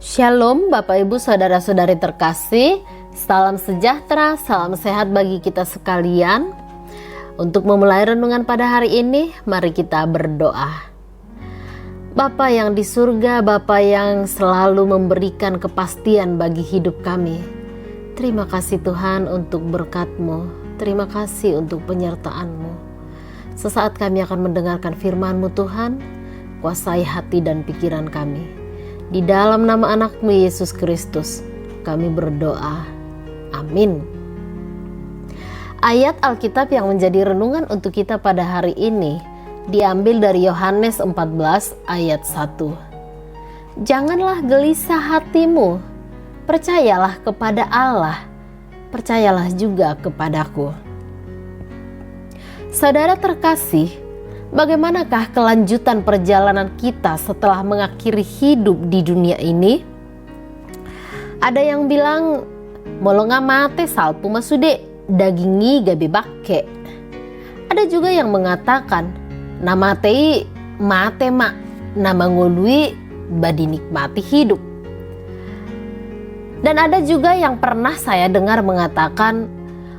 Shalom Bapak Ibu Saudara-saudari terkasih, salam sejahtera, salam sehat bagi kita sekalian. Untuk memulai renungan pada hari ini, mari kita berdoa. Bapa yang di surga, Bapa yang selalu memberikan kepastian bagi hidup kami. Terima kasih Tuhan untuk berkat-Mu, terima kasih untuk penyertaan-Mu. Sesaat kami akan mendengarkan firman-Mu Tuhan, kuasai hati dan pikiran kami. Di dalam nama anak-Mu Yesus Kristus, kami berdoa. Amin. Ayat Alkitab yang menjadi renungan untuk kita pada hari ini diambil dari Yohanes 14 ayat 1. Janganlah gelisah hatimu, percayalah kepada Allah, percayalah juga kepadaku. Saudara terkasih, bagaimanakah kelanjutan perjalanan kita setelah mengakhiri hidup di dunia ini? Ada yang bilang, molonga mate salpu masude, dagingi gabe bakke. Ada juga yang mengatakan, nama tei mate mak, nama ngolui badi nikmati hidup. Dan ada juga yang pernah saya dengar mengatakan,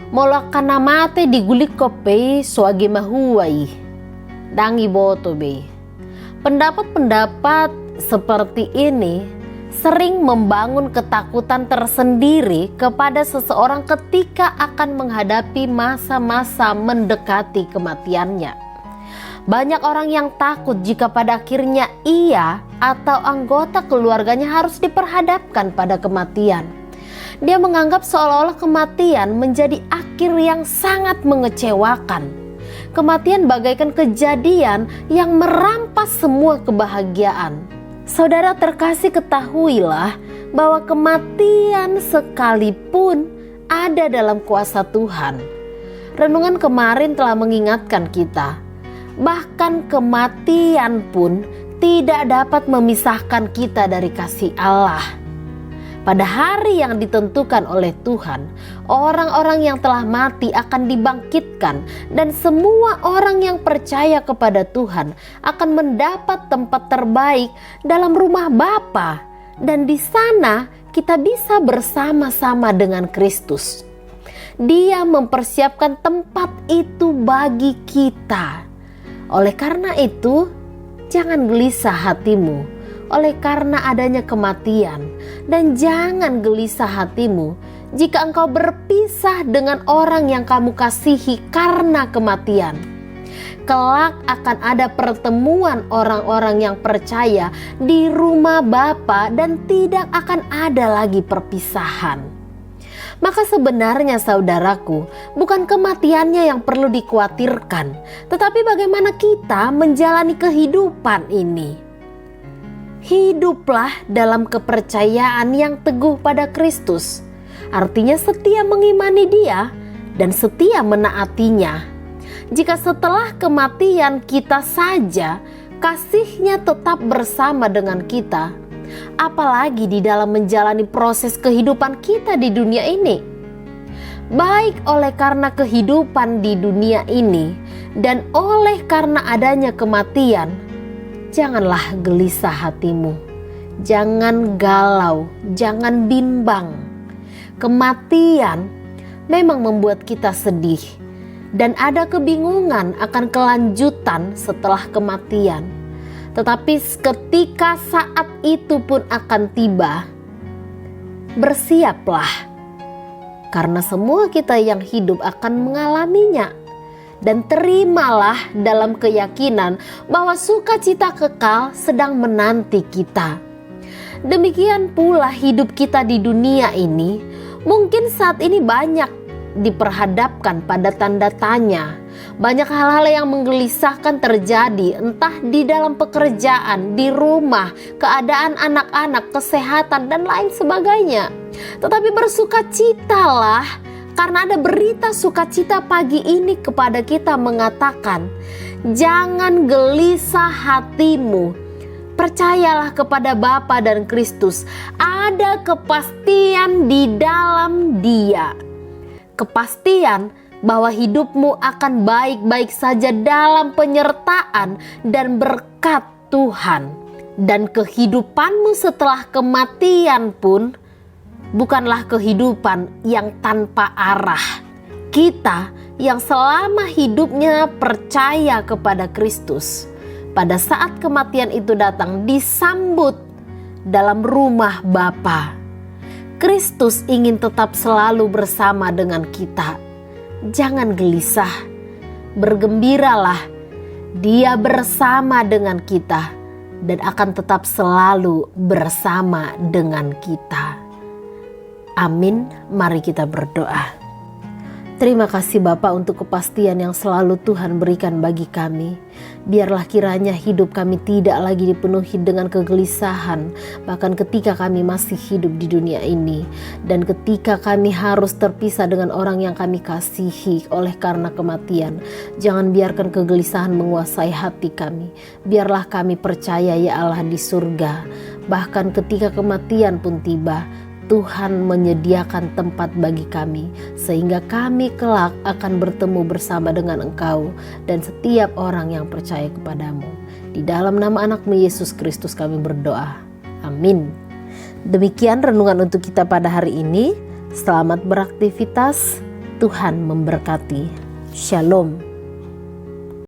molokana mate digulik kope suagi mahuai. Dangi boto be. Pendapat-pendapat seperti ini sering membangun ketakutan tersendiri kepada seseorang ketika akan menghadapi masa-masa mendekati kematiannya. Banyak orang yang takut jika pada akhirnya ia atau anggota keluarganya harus diperhadapkan pada kematian. Dia menganggap seolah-olah kematian menjadi akhir yang sangat mengecewakan. Kematian bagaikan kejadian yang merampas semua kebahagiaan. Saudara terkasih, ketahuilah bahwa kematian sekalipun ada dalam kuasa Tuhan. Renungan kemarin telah mengingatkan kita, bahkan kematian pun tidak dapat memisahkan kita dari kasih Allah. Pada hari yang ditentukan oleh Tuhan, orang-orang yang telah mati akan dibangkitkan dan semua orang yang percaya kepada Tuhan akan mendapat tempat terbaik dalam rumah Bapa, dan di sana kita bisa bersama-sama dengan Kristus. Dia mempersiapkan tempat itu bagi kita. Oleh karena itu, jangan gelisah hatimu oleh karena adanya kematian, dan jangan gelisah hatimu jika engkau berpisah dengan orang yang kamu kasihi karena kematian. Kelak akan ada pertemuan orang-orang yang percaya di rumah Bapa dan tidak akan ada lagi perpisahan. Maka sebenarnya saudaraku, bukan kematiannya yang perlu dikhawatirkan, tetapi bagaimana kita menjalani kehidupan ini. Hiduplah dalam kepercayaan yang teguh pada Kristus. Artinya setia mengimani Dia dan setia menaatinya. Jika setelah kematian kita saja kasih-Nya tetap bersama dengan kita, apalagi di dalam menjalani proses kehidupan kita di dunia ini. Baik oleh karena kehidupan di dunia ini dan oleh karena adanya kematian, janganlah gelisah hatimu, jangan galau, jangan bimbang. Kematian memang membuat kita sedih dan ada kebingungan akan kelanjutan setelah kematian. Tetapi ketika saat itu pun akan tiba, bersiaplah, karena semua kita yang hidup akan mengalaminya. Dan terimalah dalam keyakinan bahwa sukacita kekal sedang menanti kita. Demikian pula hidup kita di dunia ini mungkin saat ini banyak diperhadapkan pada tanda tanya. Banyak hal-hal yang menggelisahkan terjadi, entah di dalam pekerjaan, di rumah, keadaan anak-anak, kesehatan, dan lain sebagainya. Tetapi bersukacitalah, karena ada berita sukacita pagi ini kepada kita mengatakan, jangan gelisah hatimu, percayalah kepada Bapa dan Kristus. Ada kepastian di dalam Dia. Kepastian bahwa hidupmu akan baik-baik saja dalam penyertaan dan berkat Tuhan. Dan kehidupanmu setelah kematian pun bukanlah kehidupan yang tanpa arah. Kita yang selama hidupnya percaya kepada Kristus, pada saat kematian itu datang disambut dalam rumah Bapa. Kristus ingin tetap selalu bersama dengan kita. Jangan gelisah, bergembiralah. Dia bersama dengan kita dan akan tetap selalu bersama dengan kita. Amin. Mari kita berdoa. Terima kasih Bapa untuk kepastian yang selalu Tuhan berikan bagi kami. Biarlah kiranya hidup kami tidak lagi dipenuhi dengan kegelisahan, bahkan ketika kami masih hidup di dunia ini. Dan ketika kami harus terpisah dengan orang yang kami kasihi oleh karena kematian, jangan biarkan kegelisahan menguasai hati kami. Biarlah kami percaya ya Allah di surga. Bahkan ketika kematian pun tiba, Tuhan menyediakan tempat bagi kami, sehingga kami kelak akan bertemu bersama dengan Engkau dan setiap orang yang percaya kepadamu. Di dalam nama anak-Mu Yesus Kristus kami berdoa. Amin. Demikian renungan untuk kita pada hari ini. Selamat beraktivitas. Tuhan memberkati. Shalom.